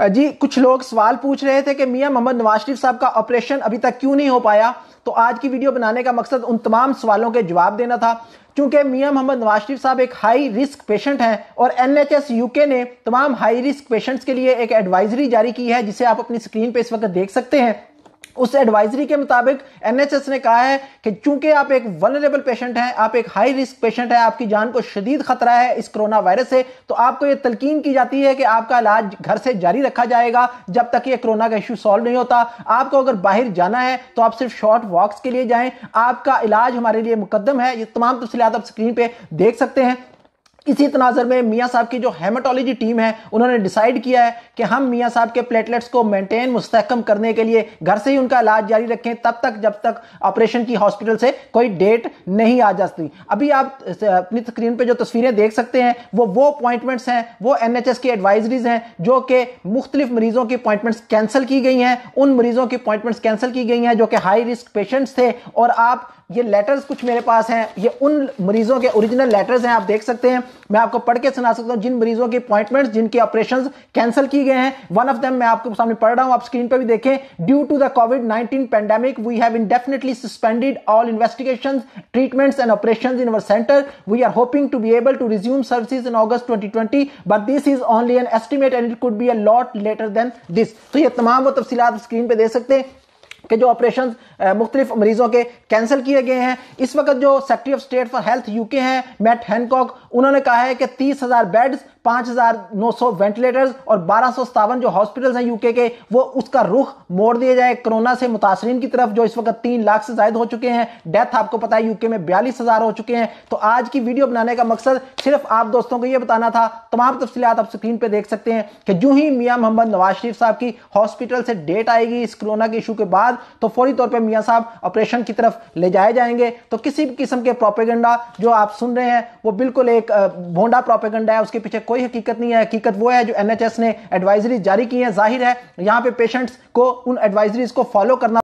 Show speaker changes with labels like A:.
A: जी कुछ लोग सवाल पूछ रहे थे कि मियां मोहम्मद नवाज शरीफ साहब का ऑपरेशन अभी तक क्यों नहीं हो पाया। तो आज की वीडियो बनाने का मकसद उन तमाम सवालों के जवाब देना था, क्योंकि मियां मोहम्मद नवाज शरीफ साहब एक हाई रिस्क पेशेंट हैं और एनएचएस यूके ने तमाम हाई रिस्क पेशेंट्स के लिए एक एडवाइजरी जारी की है, जिसे आप अपनी स्क्रीन पे इस वक्त देख सकते हैं। उस एडवाइजरी के मुताबिक एनएचएस ने कहा है कि चूंकि आप एक वल्नरेबल पेशेंट हैं, आप एक हाई रिस्क पेशेंट हैं, आपकी जान को शदीद खतरा है इस कोरोना वायरस से, तो आपको यह तलकीन की जाती है कि आपका इलाज घर से जारी रखा जाएगा जब तक ये कोरोना का इशू सॉल्व नहीं होता। आपको अगर बाहर जाना है तो आप सिर्फ शॉर्ट वॉक्स के लिए जाएं, आपका इलाज हमारे लिए मुकद्दम है। ये तमाम तफसीलात आप स्क्रीन पे देख सकते हैं। इसी तनाजर में मियां साहब की जो हेमाटोलॉजी टीम है उन्होंने डिसाइड किया है कि हम मियां साहब के प्लेटलेट्स को मेंटेन मुस्तहकम करने के लिए घर से ही उनका इलाज जारी रखें तब तक जब तक ऑपरेशन की हॉस्पिटल से कोई डेट नहीं आ जाती। अभी आप अपनी स्क्रीन पे जो तस्वीरें देख सकते हैं वो अपॉइंटमेंट्स हैं, वो एनएचएस की एडवाइजरीज हैं जो कि मुख्तलिफ मरीजों की अपॉइंटमेंट्स कैंसिल की गई हैं। उन मरीजों की अपॉइंटमेंट्स कैंसिल की गई हैं जो कि हाई रिस्क पेशेंट्स थे। और आप ये लेटर्स कुछ मेरे पास हैं, ये उन मरीजों के ओरिजिनल लेटर्स हैं, आप देख सकते हैं। मैं आपको पढ़ के सुना सकता हूं जिन मरीजों के अपॉइंटमेंट्स, जिनके ऑपरेशंस कैंसिल की गए हैं। वन ऑफ देम मैं आपके सामने पढ़ रहा हूं, आप स्क्रीन पे भी देखें। ड्यू टू द कोविड-19 pandemic we have indefinitely suspended all investigations, treatments and operations in our centre. We are hoping to be able to resume services in August 2020 but this is only an estimate and it could be a lot later than this. तो ये तमाम वो तफसीलात screen पे दे सकते हैं कि जो ऑपरेशन मुख्तलिफ मरीजों के कैंसिल किए गए हैं। इस वक्त जो secretary of state for health UK हैं मैट हैनकॉक, उन्होंने कहा है कि 30,000 बेड्स, 5,900 वेंटिलेटर्स और 1257 जो हॉस्पिटल्स हैं यूके के, वो उसका रुख मोड़ दिया जाए कोरोना से मुतासरीन की तरफ, जो इस वक्त 3 लाख से ज्यादा हो चुके हैं। डेथ आपको पता है यूके में 42,000 हो चुके हैं। तो आज की वीडियो बनाने का मकसद सिर्फ आप दोस्तों को यह बताना था। तमाम तफसीलात आप स्क्रीन पे देख सकते हैं कि जो ही मियां मोहम्मद नवाज शरीफ साहब की हॉस्पिटल से डेट आएगी इस कोरोना के इशू के बाद, तो फौरी तौर पर मियां साहब ऑपरेशन की तरफ ले जाए जाएंगे। तो किसी भी किस्म के प्रोपेगेंडा जो आप सुन रहे हैं वो बिल्कुल एक भोंडा प्रोपेगेंडा है, उसके पीछे कोई हकीकत नहीं है। हकीकत वो है जो एनएचएस ने एडवाइजरी जारी की है। जाहिर है यहां पे पेशेंट्स को उन एडवाइजरीज को फॉलो करना